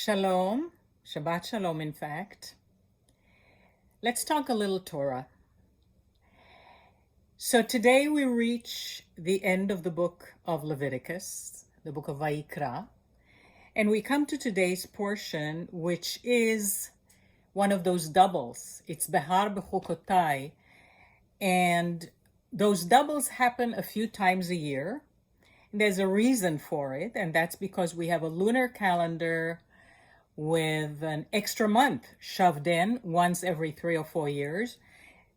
Shalom, Shabbat Shalom, in fact. Let's talk a little Torah. So today we reach the end of the book of Leviticus, the book of Vayikra, and we come to today's portion, which is one of those doubles. It's Behar Bechukotai, and those doubles happen a few times a year. There's a reason for it, and that's because we have a lunar calendar with an extra month shoved in once every 3 or 4 years,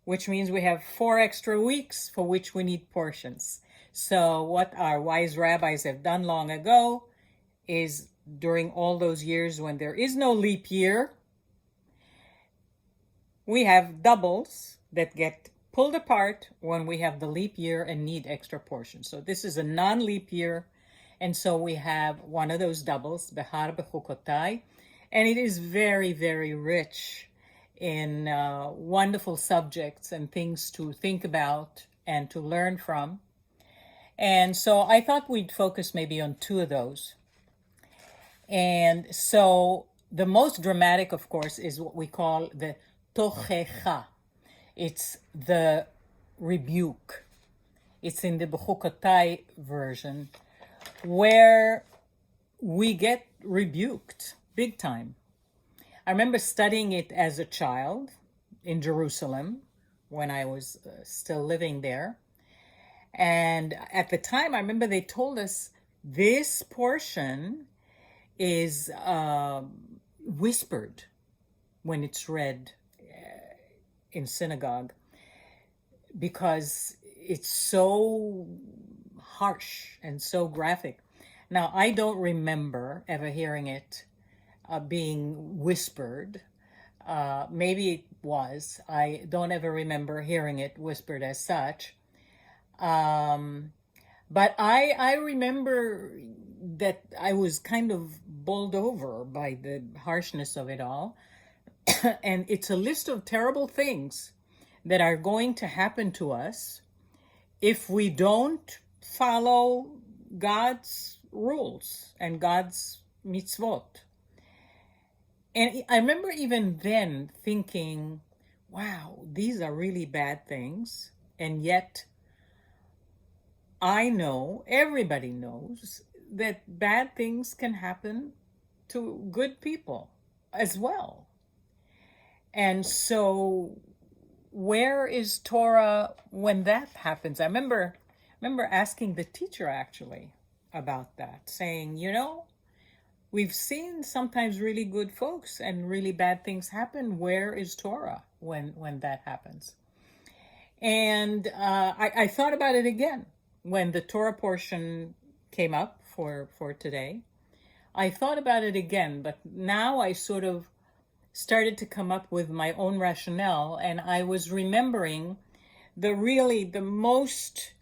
which means we have 4 extra weeks for which we need portions. So what our wise rabbis have done long ago is during all those years when there is no leap year, we have doubles that get pulled apart when we have the leap year and need extra portions. So this is a non-leap year, and so we have one of those doubles, Behar Bechukotai, and it is very, very rich in wonderful subjects and things to think about and to learn from. And so I thought we'd focus maybe on 2 of those. And so the most dramatic, of course, is what we call the tochecha. It's the rebuke. It's in the Bechukotai version where we get rebuked big time. I remember studying it as a child in Jerusalem when I was still living there. And at the time, I remember they told us this portion is whispered when it's read in synagogue because it's so harsh and so graphic. Now, I don't remember ever hearing it being whispered. Maybe it was. I don't ever remember hearing it whispered as such. But I remember that I was kind of bowled over by the harshness of it all. And it's a list of terrible things that are going to happen to us if we don't follow God's rules and God's mitzvot. And I remember even then thinking, wow, these are really bad things. And yet I know, everybody knows, that bad things can happen to good people as well. And so where is Torah when that happens? I remember asking the teacher actually about that, saying, we've seen sometimes really good folks and really bad things happen. Where is Torah when that happens? And I thought about it again when the Torah portion came up for today. I thought about it again, but now I sort of started to come up with my own rationale, and I was remembering the most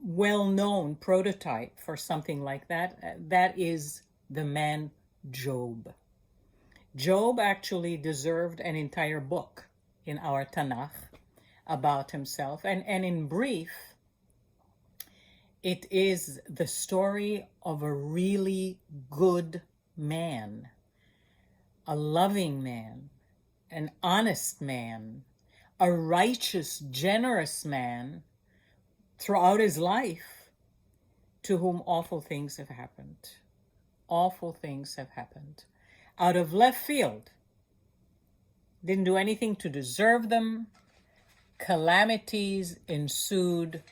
well-known prototype for something like that. That is the man Job. Job actually deserved an entire book in our Tanakh about himself. And in brief, it is the story of a really good man, a loving man, an honest man, a righteous, generous man throughout his life, to whom awful things have happened. Awful things have happened. Out of left field. Didn't do anything to deserve them. Calamities ensued.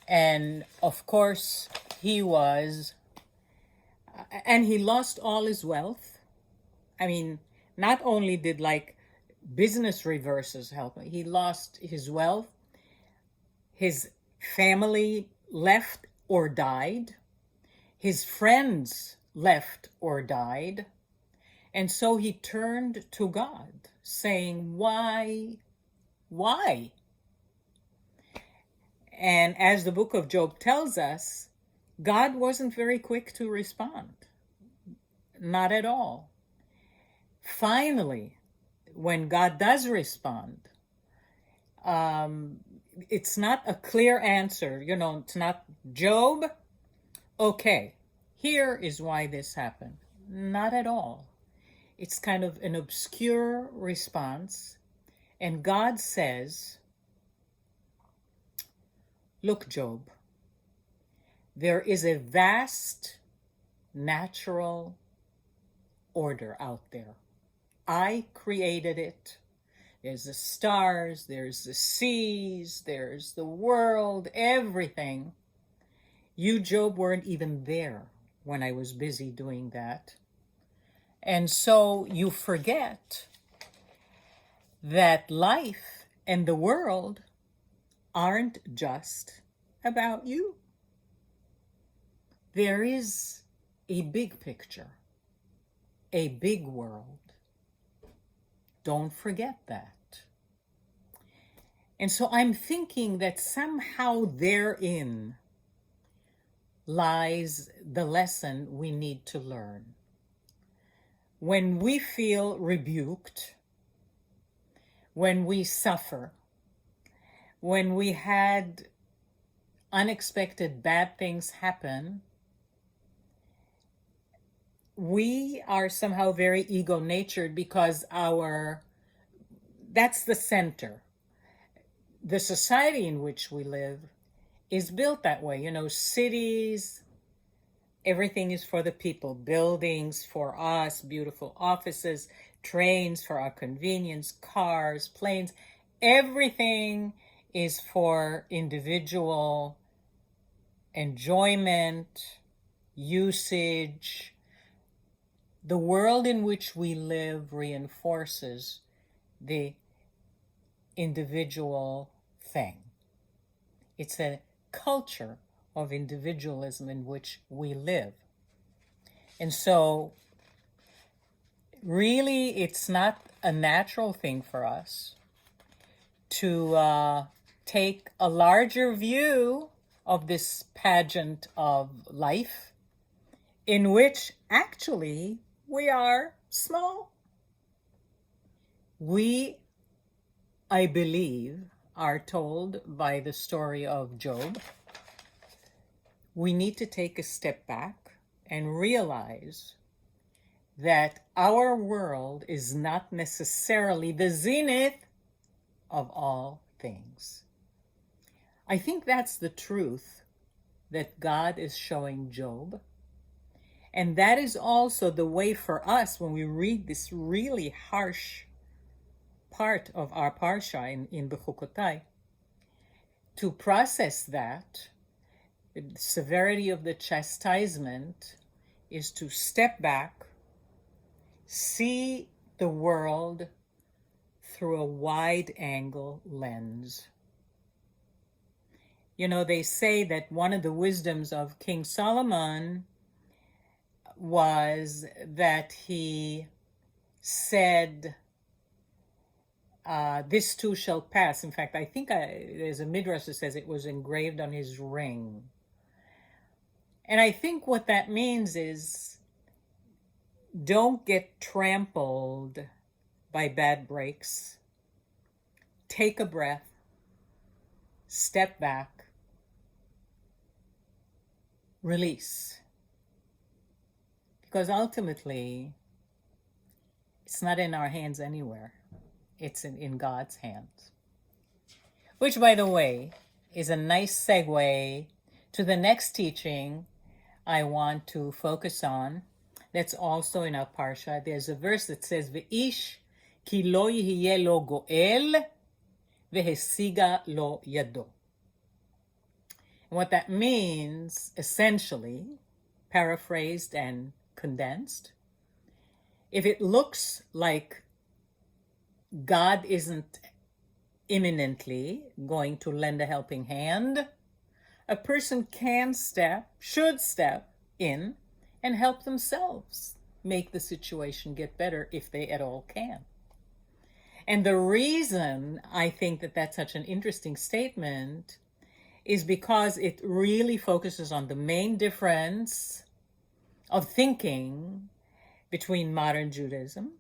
And of course, he lost all his wealth. I mean, not only did business reverses help him, he lost his wealth. His family left or died. His friends left or died. And so he turned to God, saying, why? Why? And as the book of Job tells us, God wasn't very quick to respond. Not at all. Finally, when God does respond, it's not a clear answer. It's not, Job, okay, here is why this happened. Not at all. It's kind of an obscure response. And God says, look, Job, there is a vast natural order out there. I created it. There's the stars, there's the seas, there's the world, everything. You, Job, weren't even there when I was busy doing that. And so you forget that life and the world aren't just about you. There is a big picture, a big world. Don't forget that. And so I'm thinking that somehow therein lies the lesson we need to learn. When we feel rebuked, when we suffer, when we had unexpected bad things happen, we are somehow very ego-natured because that's the center. The society in which we live is built that way. You know, cities, everything is for the people. Buildings for us, beautiful offices, trains for our convenience, cars, planes. Everything is for individual enjoyment, usage. The world in which we live reinforces the individual thing. It's a culture of individualism in which we live. And so, really, it's not a natural thing for us to take a larger view of this pageant of life in which actually we are small. We, I believe, are told by the story of Job, we need to take a step back and realize that our world is not necessarily the zenith of all things. I think that's the truth that God is showing Job. And that is also the way for us when we read this really harsh part of our parsha in Bechukotai, to process that. The severity of the chastisement is to step back, see the world through a wide-angle lens. You know, they say that one of the wisdoms of King Solomon was that he said, this too shall pass. In fact, I think there's a midrash that says it was engraved on his ring. And I think what that means is, don't get trampled by bad breaks. Take a breath, step back, release. Because ultimately, it's not in our hands anywhere. It's in God's hands. Which, by the way, is a nice segue to the next teaching I want to focus on. That's also in our parsha. There's a verse that says, "Ve'ish ki lo yihye lo goel, vehesiga lo yado." And what that means, essentially, paraphrased and condensed, if it looks like God isn't imminently going to lend a helping hand, a person should step in and help themselves make the situation get better if they at all can. And the reason I think that that's such an interesting statement is because it really focuses on the main difference of thinking between modern Judaism,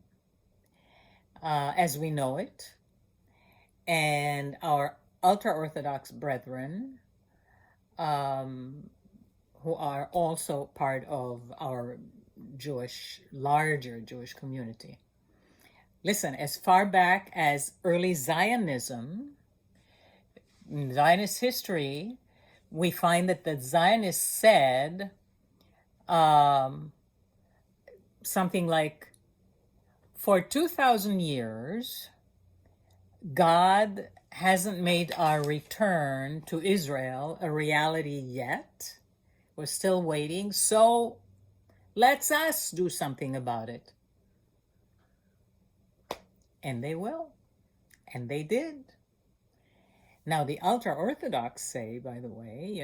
as we know it, and our ultra-Orthodox brethren, who are also part of our larger Jewish community. Listen, as far back as early Zionism, in Zionist history, we find that the Zionists said something like, for 2,000 years, God hasn't made our return to Israel a reality yet. We're still waiting, so let's us do something about it. And they will. And they did. Now, the ultra-Orthodox say, by the way,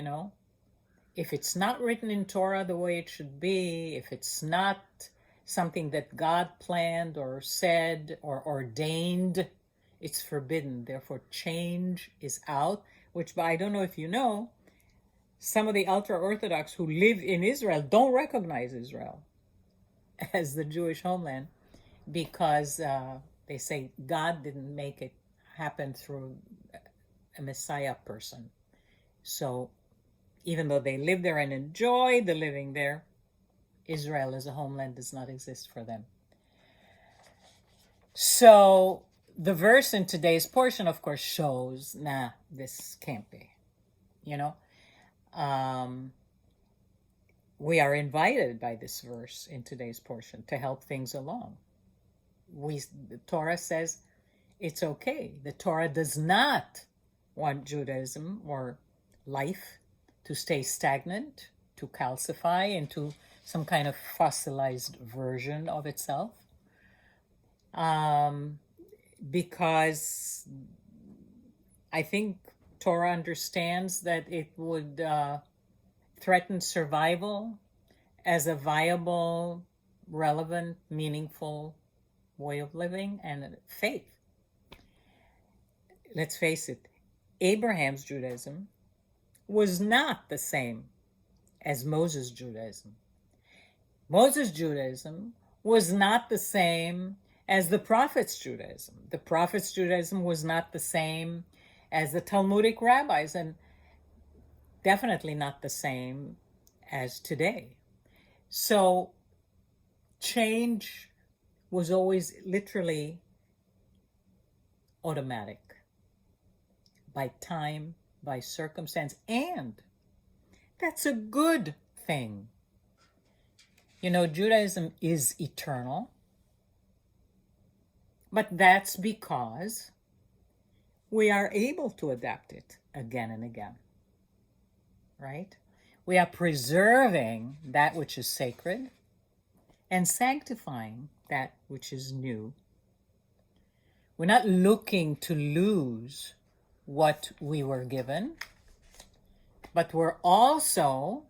if it's not written in Torah the way it should be, if it's not something that God planned or said or ordained, it's forbidden. Therefore, change is out, which I don't know if you know, some of the ultra-Orthodox who live in Israel don't recognize Israel as the Jewish homeland because they say God didn't make it happen through a Messiah person. So even though they live there and enjoy the living there, Israel as a homeland does not exist for them. So the verse in today's portion, of course, shows, this can't be. We are invited by this verse in today's portion to help things along. The Torah says it's okay. The Torah does not want Judaism or life to stay stagnant, to calcify into some kind of fossilized version of itself. Because I think Torah understands that it would threaten survival as a viable, relevant, meaningful way of living and faith. Let's face it, Abraham's Judaism was not the same as Moses' Judaism. Moses' Judaism was not the same as the prophets' Judaism. The prophets' Judaism was not the same as the Talmudic rabbis, and definitely not the same as today. So change was always literally automatic, by time, by circumstance, and that's a good thing. Judaism is eternal, but that's because we are able to adapt it again and again, right? We are preserving that which is sacred and sanctifying that which is new. We're not looking to lose what we were given, but we're also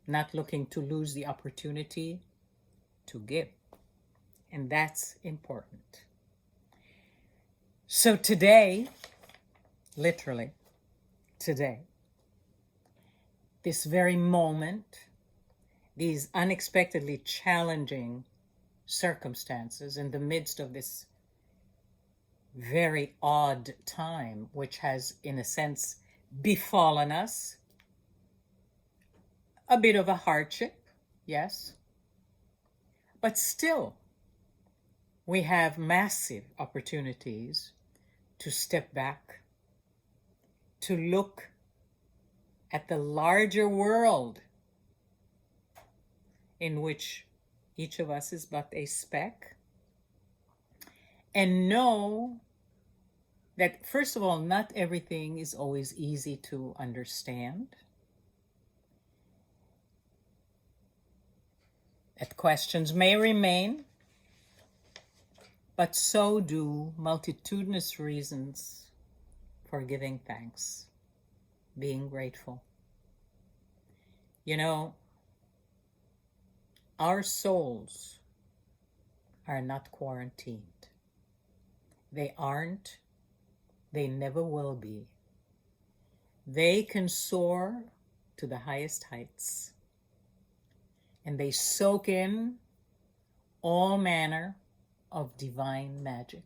not looking to lose the opportunity to give. And that's important. So today, literally today, this very moment, these unexpectedly challenging circumstances in the midst of this very odd time, which has, in a sense, befallen us, a bit of a hardship, yes, but still, we have massive opportunities to step back, to look at the larger world in which each of us is but a speck, and know that, first of all, not everything is always easy to understand. That questions may remain, but so do multitudinous reasons for giving thanks, being grateful. Our souls are not quarantined. They aren't. They never will be. They can soar to the highest heights, and they soak in all manner of divine magic,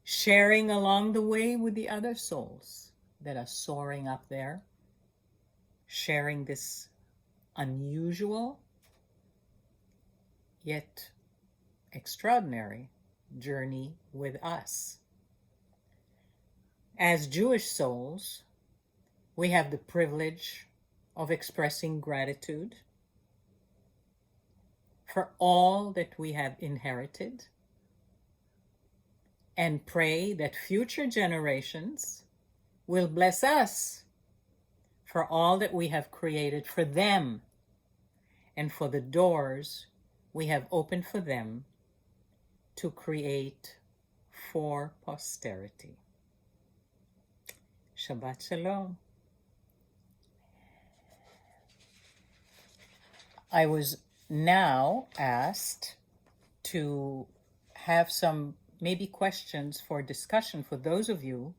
sharing along the way with the other souls that are soaring up there, sharing this unusual yet extraordinary journey with us. As Jewish souls, we have the privilege of expressing gratitude for all that we have inherited and pray that future generations will bless us for all that we have created for them and for the doors we have opened for them to create for posterity. Shabbat Shalom. I was now asked to have some maybe questions for discussion for those of you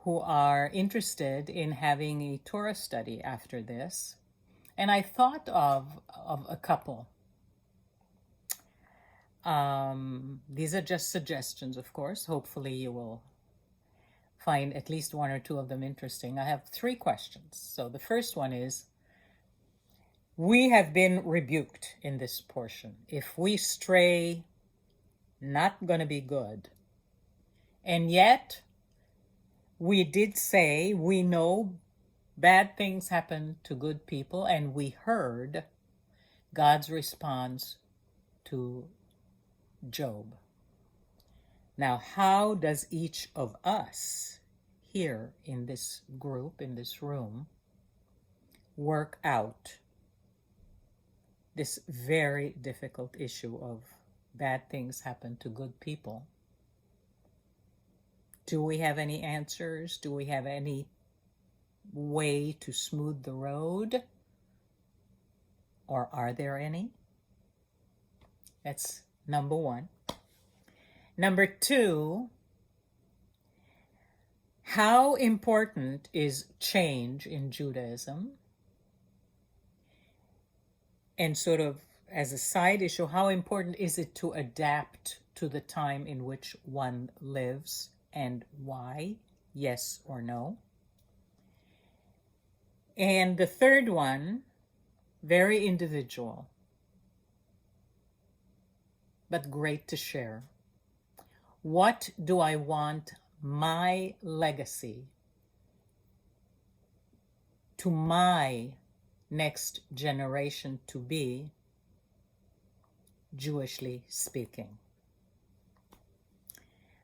who are interested in having a Torah study after this. And I thought of a couple. These are just suggestions, of course. Hopefully you will find at least one or two of them interesting. I have 3 questions. So the first one is, we have been rebuked in this portion. If we stray, not going to be good. And yet, we did say we know bad things happen to good people, and we heard God's response to Job. Now, how does each of us here in this group, in this room, work out this very difficult issue of bad things happen to good people? Do we have any answers? Do we have any way to smooth the road? Or are there any? That's number 1. Number 2, how important is change in Judaism? And sort of as a side issue, how important is it to adapt to the time in which one lives, and why? Yes or no? And the third one, very individual, but great to share. What do I want my legacy to my next generation to be, Jewishly speaking?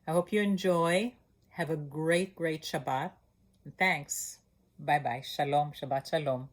I hope you enjoy. Have a great, great Shabbat. And thanks. Bye-bye. Shalom. Shabbat Shalom.